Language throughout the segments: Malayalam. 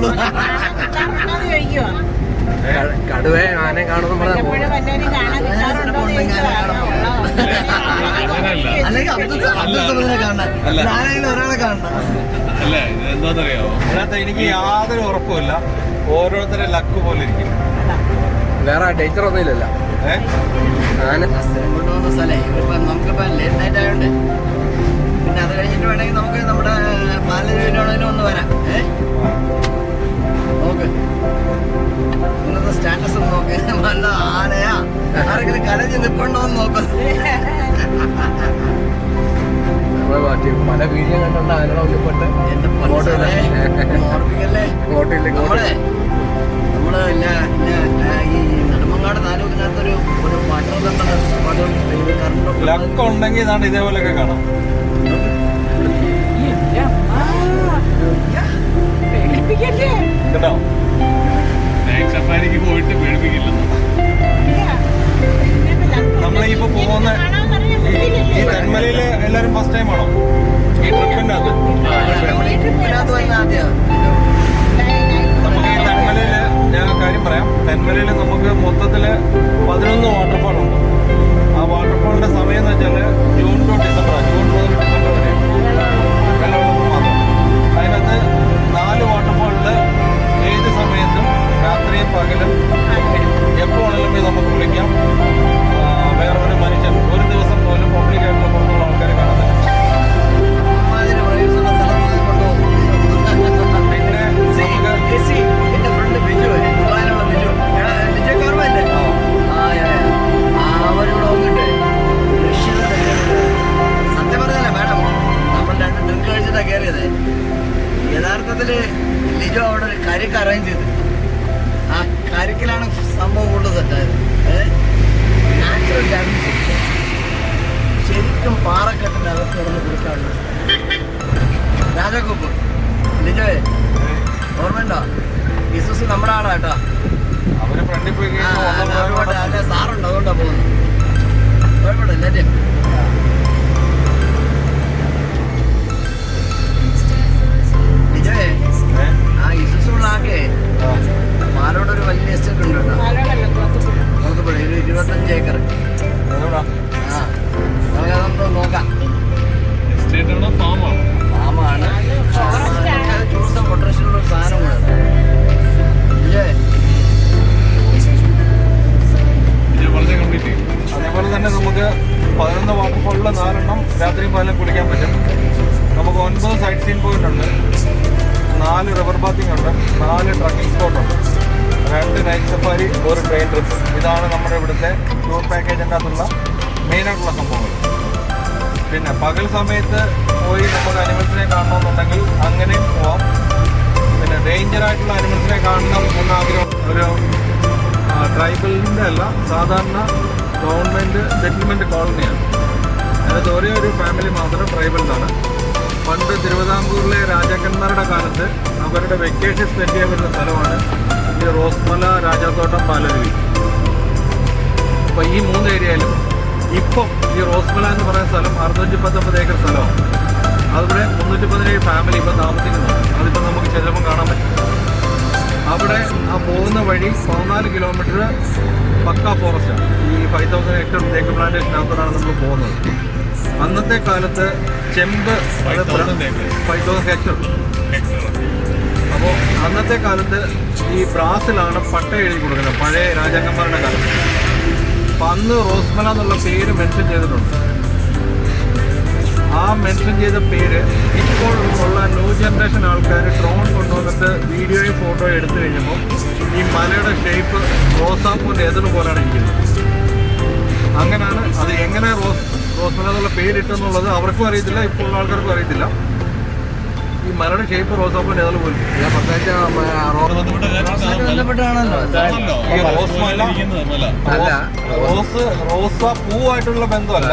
ഉള്ളൂ. കടുവേ ആനെ കാണുന്ന അല്ലെങ്കിൽ അബ്ദുൽ കാണാൻ ആരെങ്കിലും ഒരാളെ കാണണം. അല്ലേ എന്താന്നറിയാമോ, അതിനകത്ത് എനിക്ക് യാതൊരു ഉറപ്പുമില്ല. ഓരോരുത്തരെ ലക്ക് പോലെ ഇരിക്കും. വേറെ ഡേറ്റർ ഒന്നും ഇല്ലല്ലോ. കൊണ്ടുപോകുന്ന സ്ഥലേ ഇപ്പം നമുക്കിപ്പോൾ ലേറ്റ് നൈറ്റ് ആയതുകൊണ്ട് പിന്നെ അത് കഴിഞ്ഞിട്ട് വേണമെങ്കിൽ നമുക്ക് നമ്മുടെ പാലരുവിനോടനും ഒന്ന് വരാം. നോക്ക് ഇന്നത്തെ സ്റ്റാറ്റസ് ഒന്ന് നോക്ക്. നല്ല ആനയാ ആരെങ്കിലും കലഞ്ഞ് നിൽപ്പുണ്ടോ എന്ന് നോക്ക്. പല വീഡിയോ കണ്ടുള്ള ആനയുടെ ഉള്ളിൽപ്പെട്ട് ഓർമ്മിക്കല്ലേ നമ്മള് ഈ നെടുമങ്ങാട് താലൂക്കിനകത്തൊരു ലക്ക് ഉണ്ടെങ്കിൽ ഇതാണ് ഇതേപോലെയൊക്കെ കാണാം. കേട്ടോ, സഫാരിക്ക് പോയിട്ട് പേടിപ്പിക്കില്ലെന്ന്. നമ്മളിപ്പോ പോകുന്ന ഈ തെന്മലയില് എല്ലാരും ഫസ്റ്റ് ടൈം ആണോ ഈ ട്രിപ്പിന്റെ അത്? നമുക്ക് ഈ തെന്മലയില് ഞാൻ കാര്യം പറയാം. തെന്മലയില് നമുക്ക് മൊത്തത്തില് 11 വാട്ടർഫാൾ ഉണ്ട്. ആ വാട്ടർഫാളിന്റെ സമയം എന്ന് വെച്ചാല് ജൂൺ ടു ഡിസംബർ, ജൂൺ മുതൽ ഡിസംബർ വരെ വെള്ളമുള്ളത് മാത്രം. അതിനകത്ത് 4 വാട്ടർഫാളില് ഏത് സമയത്തും രാത്രിയും പകലും എപ്പോ വേണമെങ്കിലും നമുക്ക് വിളിക്കാം. വേറൊരു മനുഷ്യൻ ഒരു ദിവസം പോലും പബ്ലിക്കായിട്ടുള്ള പുറത്തുള്ള ആൾക്കാരെ കാണാൻ യഥാർത്ഥത്തില് ലിജോ അവിടെ ഒരു കരിക്ക് അറേഞ്ച് ചെയ്ത് ആ കരിക്കിലാണ് സംഭവം കൊണ്ട് സെറ്റായത്. നാച്ചുറൽ ഡാൻസ് ശരിക്കും പാറക്കെട്ടിന്റെ അകത്ത് കിടന്ന് കുടിക്കാറുണ്ട്. രാജാക്കൂപ്പ് ലിജോയെ ഓർമ്മയുണ്ടോ? ഇസുസ് നമ്മുടെ ആളാ കേട്ടോ. അവര് ഫ്രണ്ടിൽ പോയി അല്ലെ സാറുണ്ട്, അതുകൊണ്ടാ പോകുന്നത്. കുഴപ്പമില്ല. ലിജോയെ ആ ഇസുസുള്ളാക്കെ മാലോടൊരു വലിയ എസ്റ്റേറ്റ് ഉണ്ട് കേട്ടോ. നമുക്ക് ഒരു 25 ഏക്കർ. ആ നമുക്കതൊന്ന് നോക്കാം. ഫാമാണ്. ടൂറിസം പൊട്ടൻഷ്യലുള്ള ഒരു സാധനം കൂടെ. അതേപോലെ തന്നെ നമുക്ക് 11 വാട്ടർഫാളില് 4 രാത്രിയും പകലും കുളിക്കാൻ പറ്റും. നമുക്ക് 9 സൈറ്റ് സീൻ പോയിന്റ് ഉണ്ട്, 4 റിവർ ബാത്തിങ് ഉണ്ട്, 4 ട്രക്കിംഗ് സ്പോട്ട് ഉണ്ട്, 2 നൈറ്റ് സഫാരി, 1 ട്രെയിൻ ട്രിപ്പ്. ഇതാണ് നമ്മുടെ ഇവിടുത്തെ ടൂർ പാക്കേജിൻ്റെ അകത്തുള്ള മെയിനായിട്ടുള്ള സംഭവങ്ങൾ. പിന്നെ പകൽ സമയത്ത് പോയി നമുക്ക് അനിമൽസിനെ കാണണമെന്നുണ്ടെങ്കിൽ അങ്ങനെയും പോവാം. പിന്നെ ഡേഞ്ചറായിട്ടുള്ള അനിമൽസിനെ കാണണം എന്നാഗ്രഹം ഒരു ട്രൈബലിൻ്റെ അല്ല, സാധാരണ ഗവൺമെൻറ് സെറ്റിൽമെൻറ്റ് കോളനിയാണ്. അതായത് ഒരേ ഒരു ഫാമിലി മാത്രം ട്രൈബലിനാണ്. പണ്ട് തിരുവിതാംകൂറിലെ രാജാക്കന്മാരുടെ കാലത്ത് അവരുടെ വെക്കേഷൻ സ്പെൻഡ് ചെയ്യാൻ പറ്റുന്ന സ്ഥലമാണ് ഈ റോസ്മല, രാജാത്തോട്ടം, പാലരുവി. അപ്പോൾ ഈ 3 ഏരിയയിലും ഇപ്പം ഈ റോസ്മല എന്ന് പറയുന്ന സ്ഥലം 619 ഏക്കർ സ്ഥലമാണ്. അതിവിടെ 317 ഫാമിലി ഇപ്പം താമസിക്കുന്നു. അതിപ്പോൾ നമുക്ക് ചെല്ലുമ്പം കാണാൻ പറ്റും. അവിടെ ആ പോകുന്ന വഴി 14 കിലോമീറ്റർ പക്ക ഫോറസ്റ്റാണ്. ഈ 5000 ഏക്കർ തേക്ക് പ്ലാന്റേഷനകത്തോടാണ് നമ്മൾ പോകുന്നത്. അന്നത്തെ കാലത്ത് ചെമ്പ് 5000 ഹെക്ടർ. അപ്പോൾ അന്നത്തെ കാലത്ത് ഈ ബ്രാസിലാണ് പട്ട എഴുതി കൊടുക്കുന്നത്, പഴയ രാജാക്കന്മാരുടെ കാലത്ത്. അപ്പം അന്ന് റോസ്മല എന്നുള്ള പേര് മെൻഷൻ ചെയ്തിട്ടുണ്ട്. ആ മെൻഷൻ ചെയ്ത പേര് ഇപ്പോൾ ഉള്ള ന്യൂ ജനറേഷൻ ആൾക്കാർ ഡ്രോൺ കൊണ്ടുവന്നിട്ട് വീഡിയോയും ഫോട്ടോയും എടുത്തു കഴിഞ്ഞപ്പോൾ ഈ മലയുടെ ഷേപ്പ് റോസാപ്പൂവിൻ്റെ എതിർപോലെയാണ് ഇരിക്കുന്നത്. അങ്ങനെയാണ് അത് എങ്ങനെ റോസ്മല എന്നുള്ള പേരിട്ടെന്നുള്ളത് അവർക്കും അറിയത്തില്ല, ഇപ്പോൾ ഉള്ള ആൾക്കാർക്കും അറിയത്തില്ല. ഈ മലയുടെ ഷേപ്പ് റോസാപ്പൂവിൻ്റെ എതിർ പോലും റോസാ പൂവായിട്ടുള്ള ബന്ധമല്ല.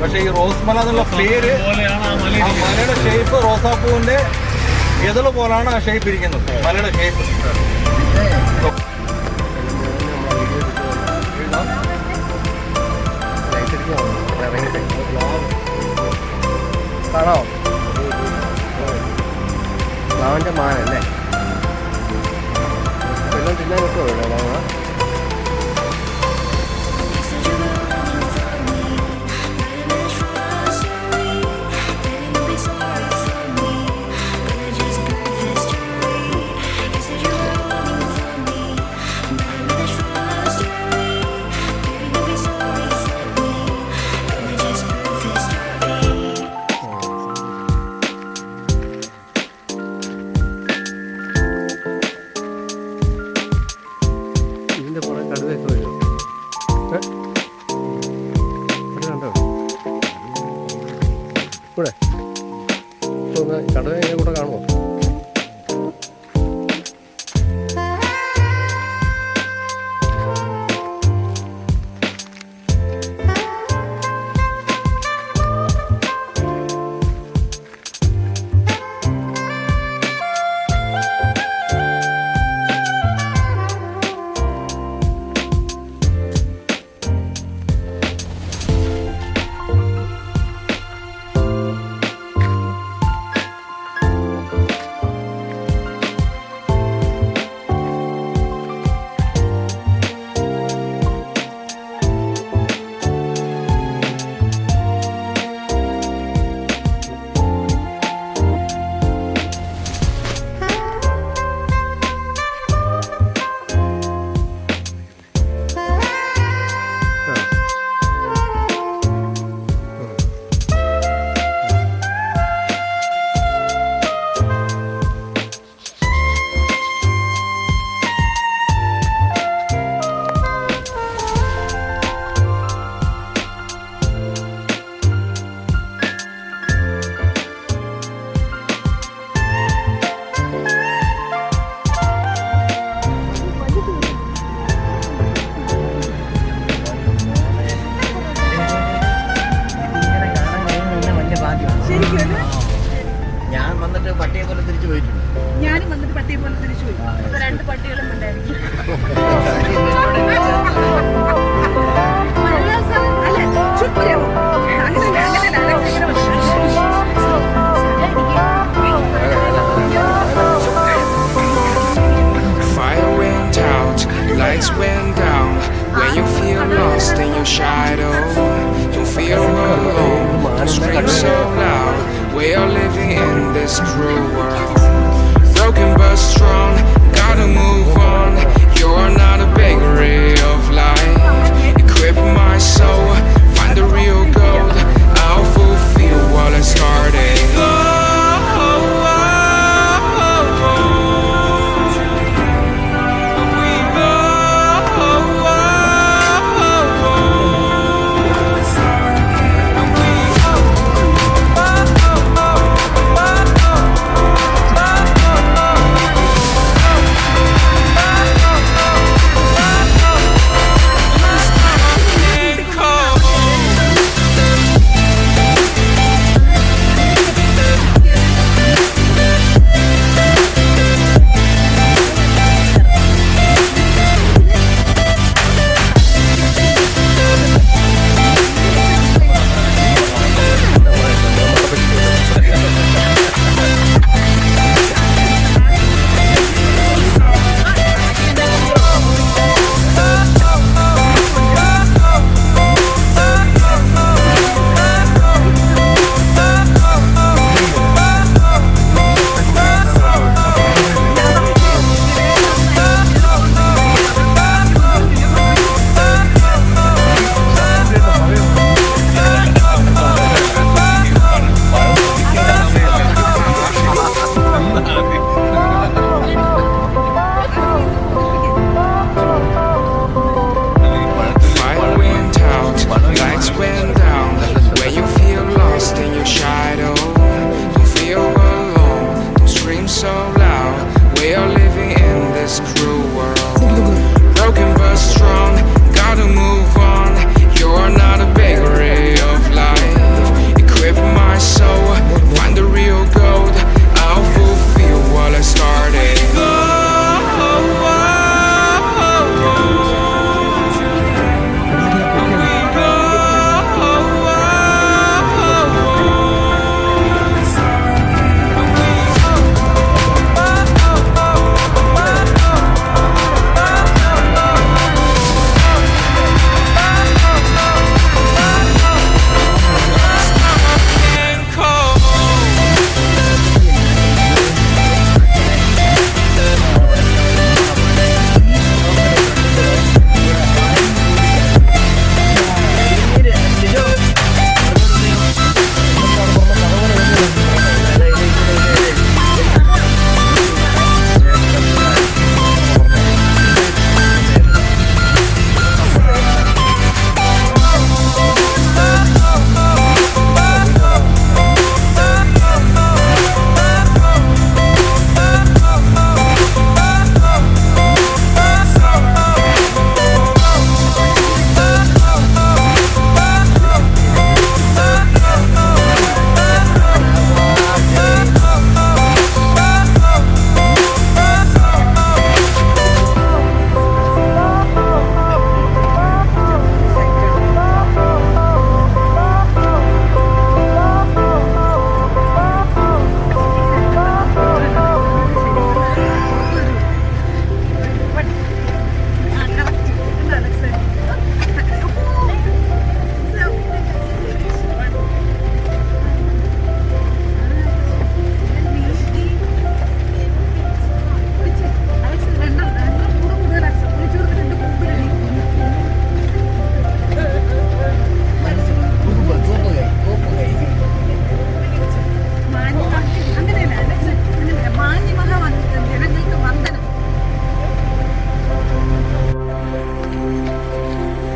പക്ഷെ ഈ റോസ്മല എന്നുള്ള പേര് ആ മലയുടെ ഷേപ്പ് റോസാപ്പൂവിന്റെ എതിർ പോലാണ് ആ ഷേപ്പ് ഇരിക്കുന്നത്, മലയുടെ ഷേപ്പ്. കാണോ പ്ലാവിന്റെ മാനല്ലേ? കടുവയൊക്കെ വരുമോ? കണ്ടോ ഇവിടെ ഒന്ന് കടുവ എങ്ങനെ കൂടെ കാണുമോ? ഞാൻ വന്നിട്ട് പട്ടിയെ പോലെ തിരിച്ചു പോയിട്ടുണ്ട്. ഞാനും വന്നിട്ട് പട്ടിയെ പോലെ തിരിച്ചു പോയി. അപ്പൊ 2 പട്ടികളും ഉണ്ടായിരിക്കും. അല്ല ചുപ്പരോ Fire went out, lights went down. When you feel lost in your shadow, you feel alone, you scream so loud. We are living in this cruel world. Broken but strong, gotta move on. You're not a bakery of light. Equip my soul, find the real gold. I'll fulfill what I started.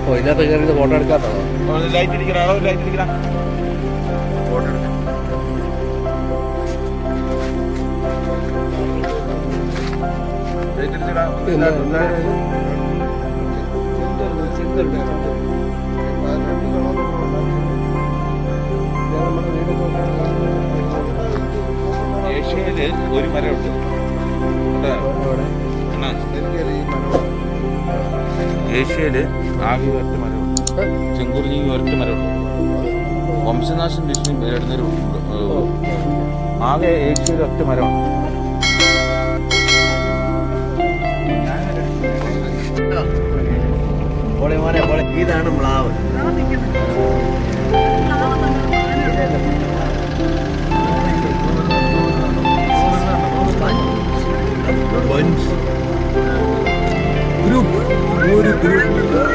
ഓ ഇതിനകത്ത് കയറി ഫോട്ടോ എടുക്കാത്തോ? ലൈറ്റ് അടിക്കണ ലൈറ്റ് അടിക്കണ ഫോട്ടോ എടുക്കാം. ലൈറ്റ് അടിച്ചിടാ. ഏഷ്യയില് ഒരു മരമുണ്ട്. ഏഷ്യയില് ആകെ ഒറ്റ മരമുണ്ട്. ചെങ്കുറിഞ്ഞി ഒറ്റ മരമുണ്ട്. വംശനാശം ഭീഷണി നേരിടുന്നൊരു ആകെ ഏഷ്യയിൽ ഒറ്റ മരമാണ്. ഇതാണ് മ്ലാവ്. ഒരു ഗ്രൂപ്പ്